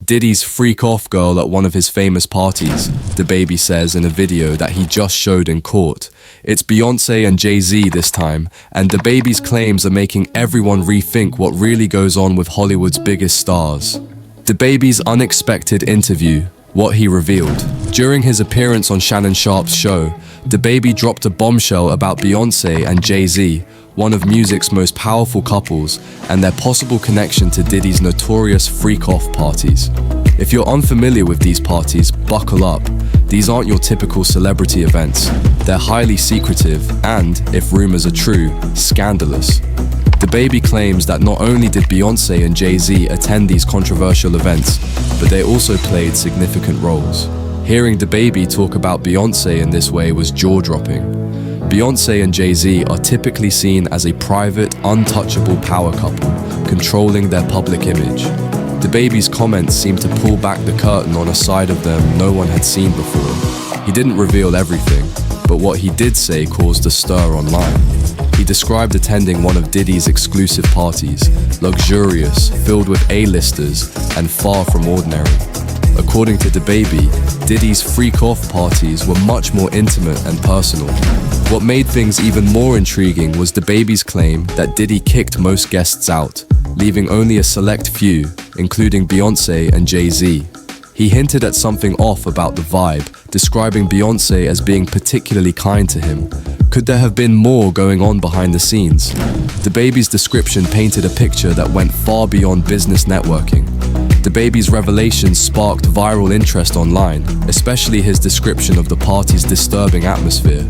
Diddy's freak-off girl at one of his famous parties, DaBaby says in a video that he just showed in court. It's Beyonce and Jay-Z this time, and DaBaby's claims are making everyone rethink what really goes on with Hollywood's biggest stars. DaBaby's unexpected interview, what he revealed. During his appearance on Shannon Sharpe's show, DaBaby dropped a bombshell about Beyonce and Jay-Z, one of music's most powerful couples, and their possible connection to Diddy's notorious freak-off parties. If you're unfamiliar with these parties, buckle up. These aren't your typical celebrity events. They're highly secretive and, if rumors are true, scandalous. DaBaby claims that not only did Beyonce and Jay-Z attend these controversial events, but they also played significant roles. Hearing DaBaby talk about Beyonce in this way was jaw-dropping. Beyonce and Jay-Z are typically seen as a private, untouchable power couple, controlling their public image. DaBaby's comments seem to pull back the curtain on a side of them no one had seen before. He didn't reveal everything, but what he did say caused a stir online. He described attending one of Diddy's exclusive parties, luxurious, filled with A-listers, and far from ordinary. According to DaBaby, Diddy's freak-off parties were much more intimate and personal. What made things even more intriguing was DaBaby's claim that Diddy kicked most guests out, leaving only a select few, including Beyonce and Jay-Z. He hinted at something off about the vibe, describing Beyonce as being particularly kind to him. Could there have been more going on behind the scenes? DaBaby's description painted a picture that went far beyond business networking. DaBaby's revelations sparked viral interest online, especially his description of the party's disturbing atmosphere.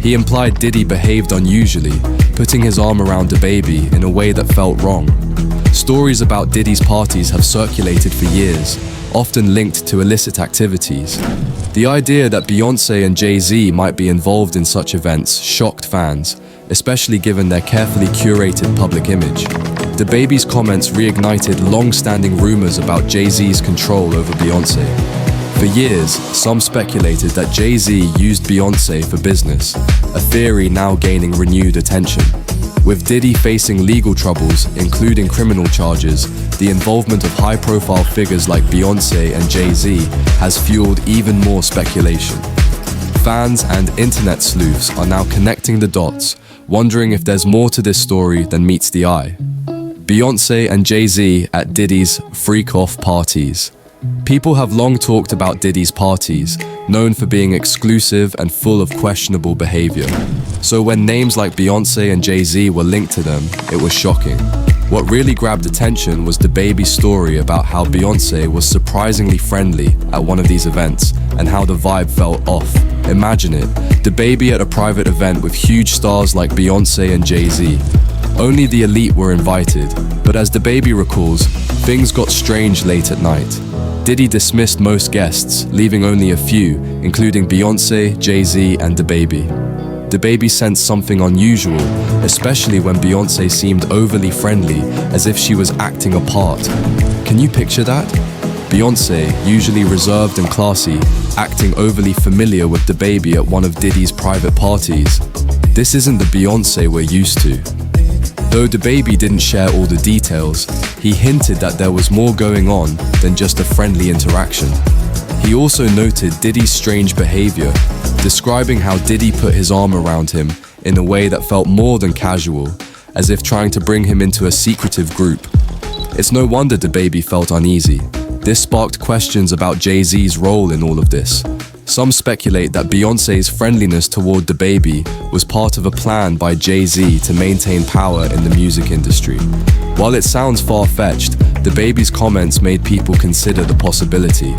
He implied Diddy behaved unusually, putting his arm around DaBaby in a way that felt wrong. Stories about Diddy's parties have circulated for years, often linked to illicit activities. The idea that Beyonce and Jay-Z might be involved in such events shocked fans, especially given their carefully curated public image. DaBaby's comments reignited long-standing rumors about Jay-Z's control over Beyonce. For years, some speculated that Jay-Z used Beyonce for business, a theory now gaining renewed attention. With Diddy facing legal troubles, including criminal charges, the involvement of high-profile figures like Beyonce and Jay-Z has fueled even more speculation. Fans and internet sleuths are now connecting the dots, wondering if there's more to this story than meets the eye. Beyonce and Jay-Z at Diddy's freak-off parties. People have long talked about Diddy's parties, known for being exclusive and full of questionable behavior. So when names like Beyonce and Jay-Z were linked to them, it was shocking. What really grabbed attention was DaBaby's story about how Beyonce was surprisingly friendly at one of these events and how the vibe felt off. Imagine it, DaBaby at a private event with huge stars like Beyonce and Jay-Z. Only the elite were invited, but as DaBaby recalls, things got strange late at night. Diddy dismissed most guests, leaving only a few, including Beyonce, Jay-Z, and DaBaby. DaBaby sensed something unusual, especially when Beyonce seemed overly friendly, as if she was acting a part. Can you picture that? Beyonce, usually reserved and classy, acting overly familiar with DaBaby at one of Diddy's private parties. This isn't the Beyonce we're used to. Though DaBaby didn't share all the details, he hinted that there was more going on than just a friendly interaction. He also noted Diddy's strange behavior, describing how Diddy put his arm around him in a way that felt more than casual, as if trying to bring him into a secretive group. It's no wonder DaBaby felt uneasy. This sparked questions about Jay-Z's role in all of this. Some speculate that Beyonce's friendliness toward DaBaby was part of a plan by Jay-Z to maintain power in the music industry. While it sounds far-fetched, DaBaby's comments made people consider the possibility.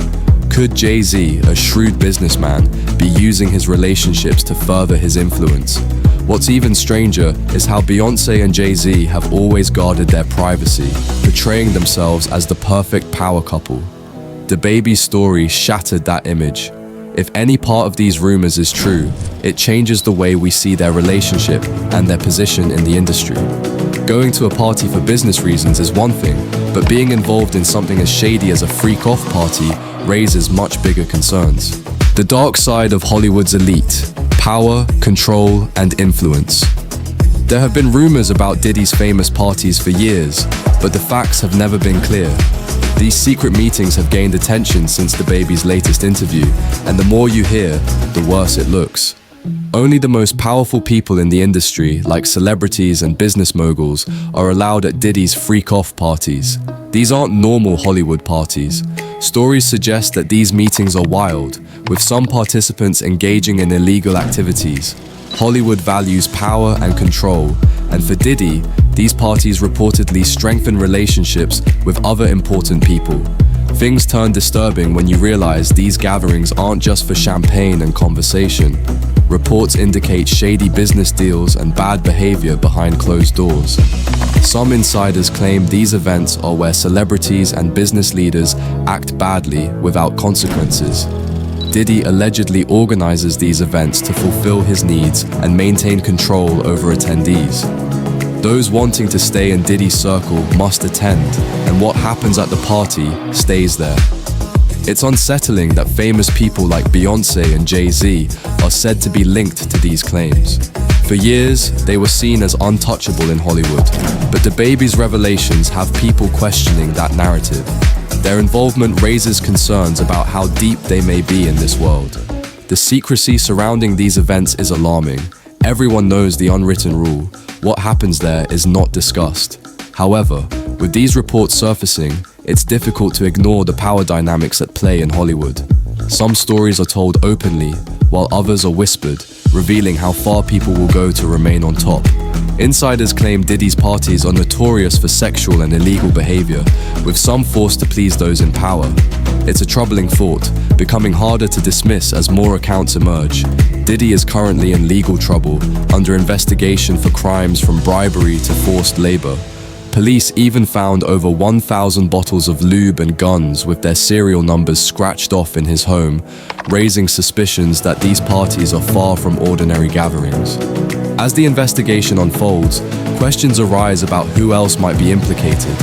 Could Jay-Z, a shrewd businessman, be using his relationships to further his influence? What's even stranger is how Beyonce and Jay-Z have always guarded their privacy, portraying themselves as the perfect power couple. DaBaby's story shattered that image. If any part of these rumors is true, it changes the way we see their relationship and their position in the industry. Going to a party for business reasons is one thing, but being involved in something as shady as a freak-off party raises much bigger concerns. The dark side of Hollywood's elite: power, control, and influence. There have been rumors about Diddy's famous parties for years, but the facts have never been clear. These secret meetings have gained attention since DaBaby's latest interview, and the more you hear, the worse it looks. Only the most powerful people in the industry, like celebrities and business moguls, are allowed at Diddy's freak-off parties. These aren't normal Hollywood parties. Stories suggest that these meetings are wild, with some participants engaging in illegal activities. Hollywood values power and control, and for Diddy, these parties reportedly strengthen relationships with other important people. Things turn disturbing when you realize these gatherings aren't just for champagne and conversation. Reports indicate shady business deals and bad behavior behind closed doors. Some insiders claim these events are where celebrities and business leaders act badly without consequences. Diddy allegedly organizes these events to fulfill his needs and maintain control over attendees. Those wanting to stay in Diddy's circle must attend, and what happens at the party stays there. It's unsettling that famous people like Beyonce and Jay-Z are said to be linked to these claims. For years, they were seen as untouchable in Hollywood, but DaBaby's revelations have people questioning that narrative. Their involvement raises concerns about how deep they may be in this world. The secrecy surrounding these events is alarming. Everyone knows the unwritten rule: what happens there is not discussed. However, with these reports surfacing, it's difficult to ignore the power dynamics at play in Hollywood. Some stories are told openly, while others are whispered, revealing how far people will go to remain on top. Insiders claim Diddy's parties are notorious for sexual and illegal behavior, with some forced to please those in power. It's a troubling thought, becoming harder to dismiss as more accounts emerge. Diddy is currently in legal trouble, under investigation for crimes from bribery to forced labor. Police even found over 1,000 bottles of lube and guns with their serial numbers scratched off in his home, raising suspicions that these parties are far from ordinary gatherings. As the investigation unfolds, questions arise about who else might be implicated.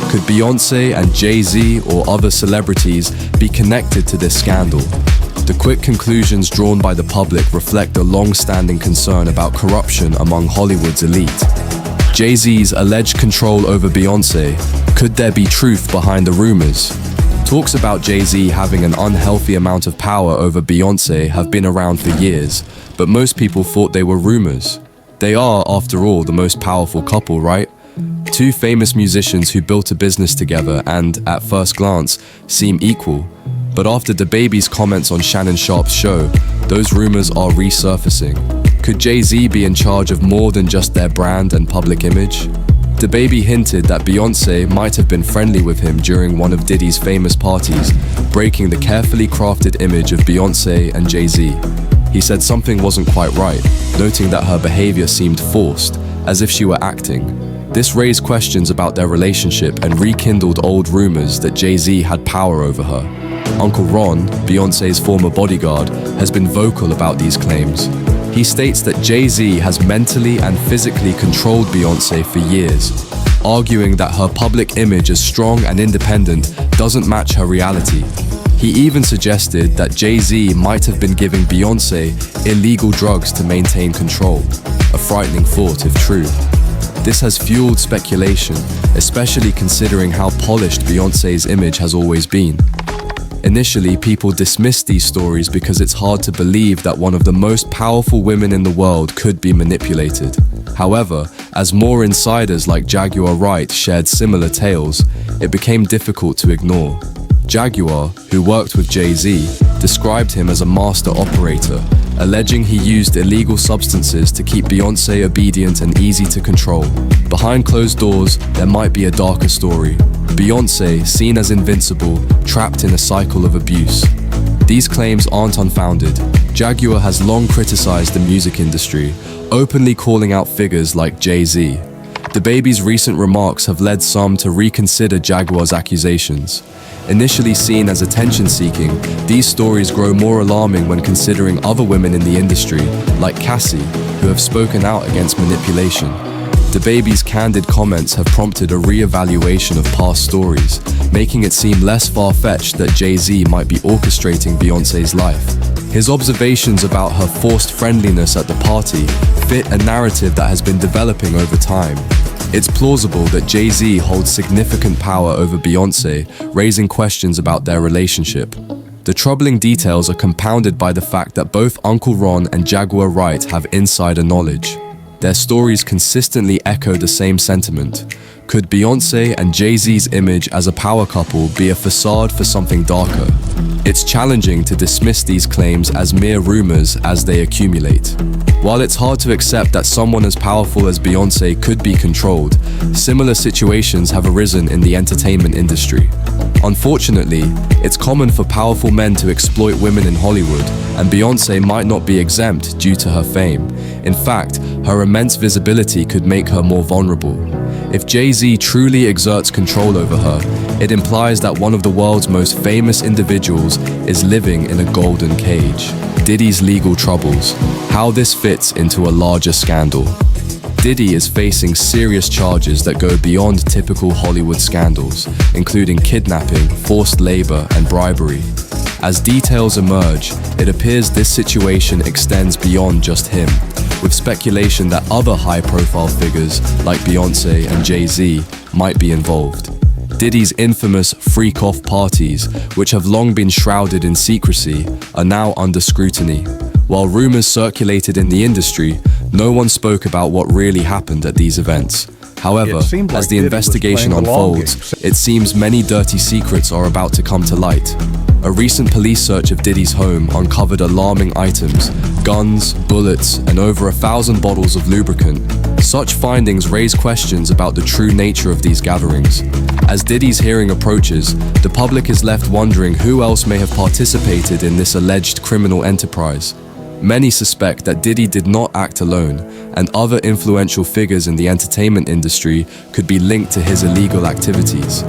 Could Beyonce and Jay-Z or other celebrities be connected to this scandal? The quick conclusions drawn by the public reflect a long-standing concern about corruption among Hollywood's elite. Jay-Z's alleged control over Beyonce. Could there be truth behind the rumors? Talks about Jay-Z having an unhealthy amount of power over Beyonce have been around for years, but most people thought they were rumors. They are, after all, the most powerful couple, right? Two famous musicians who built a business together and, at first glance, seem equal. But after DaBaby's comments on Shannon Sharpe's show, those rumors are resurfacing. Could Jay-Z be in charge of more than just their brand and public image? DaBaby hinted that Beyonce might have been friendly with him during one of Diddy's famous parties, breaking the carefully crafted image of Beyonce and Jay-Z. He said something wasn't quite right, noting that her behavior seemed forced, as if she were acting. This raised questions about their relationship and rekindled old rumors that Jay-Z had power over her. Uncle Ron, Beyonce's former bodyguard, has been vocal about these claims. He states that Jay-Z has mentally and physically controlled Beyonce for years, arguing that her public image as strong and independent doesn't match her reality. He even suggested that Jay-Z might have been giving Beyonce illegal drugs to maintain control, a frightening thought if true. This has fueled speculation, especially considering how polished Beyonce's image has always been. Initially, people dismissed these stories because it's hard to believe that one of the most powerful women in the world could be manipulated. However, as more insiders like Jaguar Wright shared similar tales, it became difficult to ignore. Jaguar, who worked with Jay-Z, described him as a master operator, alleging he used illegal substances to keep Beyonce obedient and easy to control. Behind closed doors, there might be a darker story. Beyonce, seen as invincible, trapped in a cycle of abuse. These claims aren't unfounded. Jaguar has long criticized the music industry, openly calling out figures like Jay-Z. DaBaby's recent remarks have led some to reconsider Jaguar's accusations. Initially seen as attention-seeking, these stories grow more alarming when considering other women in the industry, like Cassie, who have spoken out against manipulation. DaBaby's candid comments have prompted a re-evaluation of past stories, making it seem less far-fetched that Jay-Z might be orchestrating Beyonce's life. His observations about her forced friendliness at the party fit a narrative that has been developing over time. It's plausible that Jay-Z holds significant power over Beyonce, raising questions about their relationship. The troubling details are compounded by the fact that both Uncle Ron and Jaguar Wright have insider knowledge. Their stories consistently echo the same sentiment. Could Beyonce and Jay-Z's image as a power couple be a facade for something darker? It's challenging to dismiss these claims as mere rumors as they accumulate. While it's hard to accept that someone as powerful as Beyonce could be controlled, similar situations have arisen in the entertainment industry. Unfortunately, it's common for powerful men to exploit women in Hollywood, and Beyonce might not be exempt due to her fame. In fact, her immense visibility could make her more vulnerable. If Jay-Z truly exerts control over her, it implies that one of the world's most famous individuals is living in a golden cage. Diddy's legal troubles, how this fits into a larger scandal. Diddy is facing serious charges that go beyond typical Hollywood scandals, including kidnapping, forced labor, and bribery. As details emerge, it appears this situation extends beyond just him, with speculation that other high-profile figures like Beyonce and Jay-Z might be involved. Diddy's infamous freak-off parties, which have long been shrouded in secrecy, are now under scrutiny. While rumors circulated in the industry, no one spoke about what really happened at these events. However, as the investigation unfolds, it seems many dirty secrets are about to come to light. A recent police search of Diddy's home uncovered alarming items: guns, bullets, and over 1,000 bottles of lubricant. Such findings raise questions about the true nature of these gatherings. As Diddy's hearing approaches, the public is left wondering who else may have participated in this alleged criminal enterprise. Many suspect that Diddy did not act alone, and other influential figures in the entertainment industry could be linked to his illegal activities.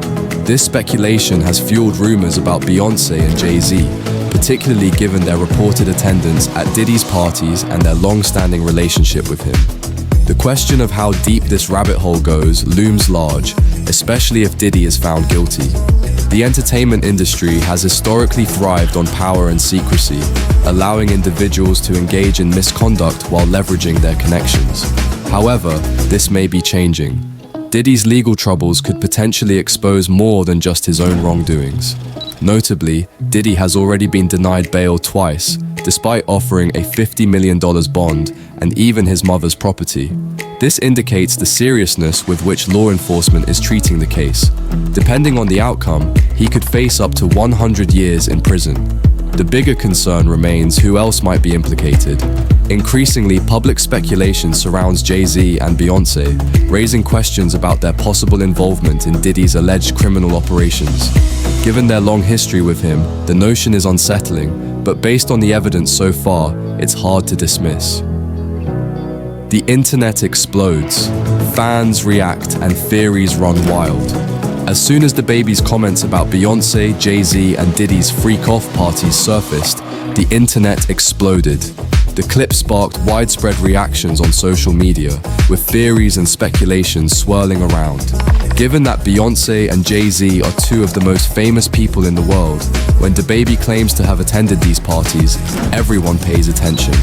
This speculation has fueled rumors about Beyonce and Jay-Z, particularly given their reported attendance at Diddy's parties and their long-standing relationship with him. The question of how deep this rabbit hole goes looms large, especially if Diddy is found guilty. The entertainment industry has historically thrived on power and secrecy, allowing individuals to engage in misconduct while leveraging their connections. However, this may be changing. Diddy's legal troubles could potentially expose more than just his own wrongdoings. Notably, Diddy has already been denied bail twice, despite offering a $50 million bond and even his mother's property. This indicates the seriousness with which law enforcement is treating the case. Depending on the outcome, he could face up to 100 years in prison. The bigger concern remains who else might be implicated. Increasingly, public speculation surrounds Jay-Z and Beyonce, raising questions about their possible involvement in Diddy's alleged criminal operations. Given their long history with him, the notion is unsettling, but based on the evidence so far, it's hard to dismiss. The internet explodes. Fans react and theories run wild. As soon as DaBaby's comments about Beyonce, Jay-Z, and Diddy's freak-off parties surfaced, the internet exploded. The clip sparked widespread reactions on social media, with theories and speculations swirling around. Given that Beyonce and Jay-Z are two of the most famous people in the world, when DaBaby claims to have attended these parties, everyone pays attention.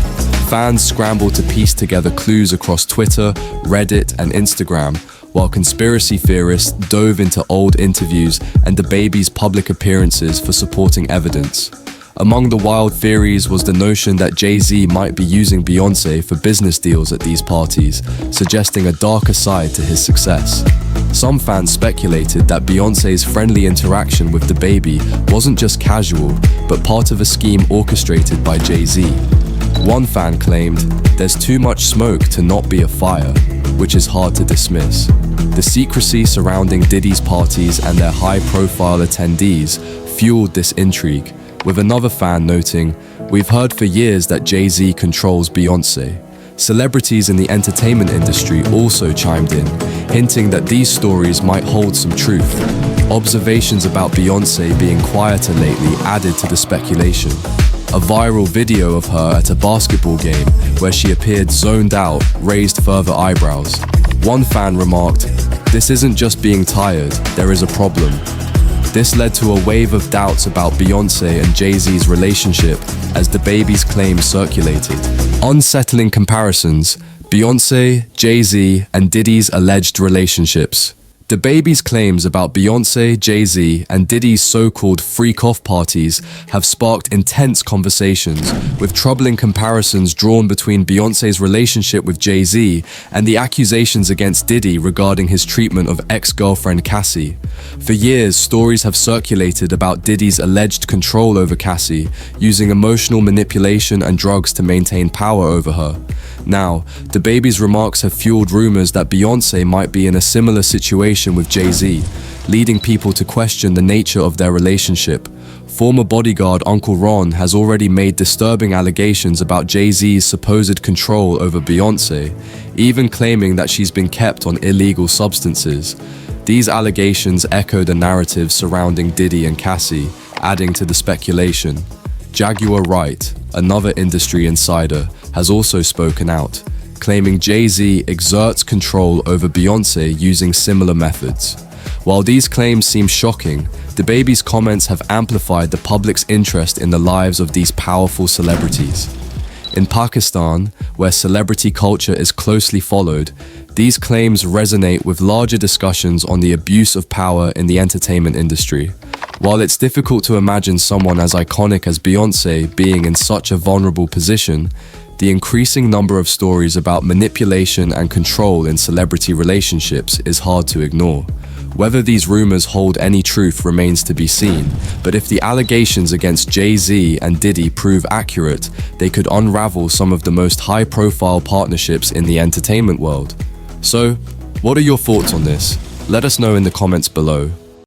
Fans scramble to piece together clues across Twitter, Reddit, and Instagram, while conspiracy theorists dove into old interviews and DaBaby's public appearances for supporting evidence. Among the wild theories was the notion that Jay-Z might be using Beyonce for business deals at these parties, suggesting a darker side to his success. Some fans speculated that Beyonce's friendly interaction with DaBaby wasn't just casual, but part of a scheme orchestrated by Jay-Z. One fan claimed, "There's too much smoke to not be a fire," which is hard to dismiss. The secrecy surrounding Diddy's parties and their high-profile attendees fueled this intrigue, with another fan noting, "We've heard for years that Jay-Z controls Beyonce." Celebrities in the entertainment industry also chimed in, hinting that these stories might hold some truth. Observations about Beyonce being quieter lately added to the speculation. A viral video of her at a basketball game where she appeared zoned out raised further eyebrows. One fan remarked, "This isn't just being tired, there is a problem." This led to a wave of doubts about Beyonce and Jay-Z's relationship as DaBaby's claims circulated. Unsettling comparisons, Beyonce, Jay-Z, and Diddy's alleged relationships. DaBaby's claims about Beyonce, Jay-Z, and Diddy's so-called freak-off parties have sparked intense conversations, with troubling comparisons drawn between Beyonce's relationship with Jay-Z and the accusations against Diddy regarding his treatment of ex-girlfriend Cassie. For years, stories have circulated about Diddy's alleged control over Cassie, using emotional manipulation and drugs to maintain power over her. Now, DaBaby's remarks have fueled rumors that Beyonce might be in a similar situation with Jay-Z, leading people to question the nature of their relationship. Former bodyguard Uncle Ron has already made disturbing allegations about Jay-Z's supposed control over Beyonce, even claiming that she's been kept on illegal substances. These allegations echo the narrative surrounding Diddy and Cassie, adding to the speculation. Jaguar Wright, another industry insider, has also spoken out, claiming Jay-Z exerts control over Beyonce using similar methods. While these claims seem shocking, DaBaby's comments have amplified the public's interest in the lives of these powerful celebrities. In Pakistan, where celebrity culture is closely followed, these claims resonate with larger discussions on the abuse of power in the entertainment industry. While it's difficult to imagine someone as iconic as Beyonce being in such a vulnerable position, the increasing number of stories about manipulation and control in celebrity relationships is hard to ignore. Whether these rumors hold any truth remains to be seen, but if the allegations against Jay-Z and Diddy prove accurate, they could unravel some of the most high-profile partnerships in the entertainment world. So, what are your thoughts on this? Let us know in the comments below.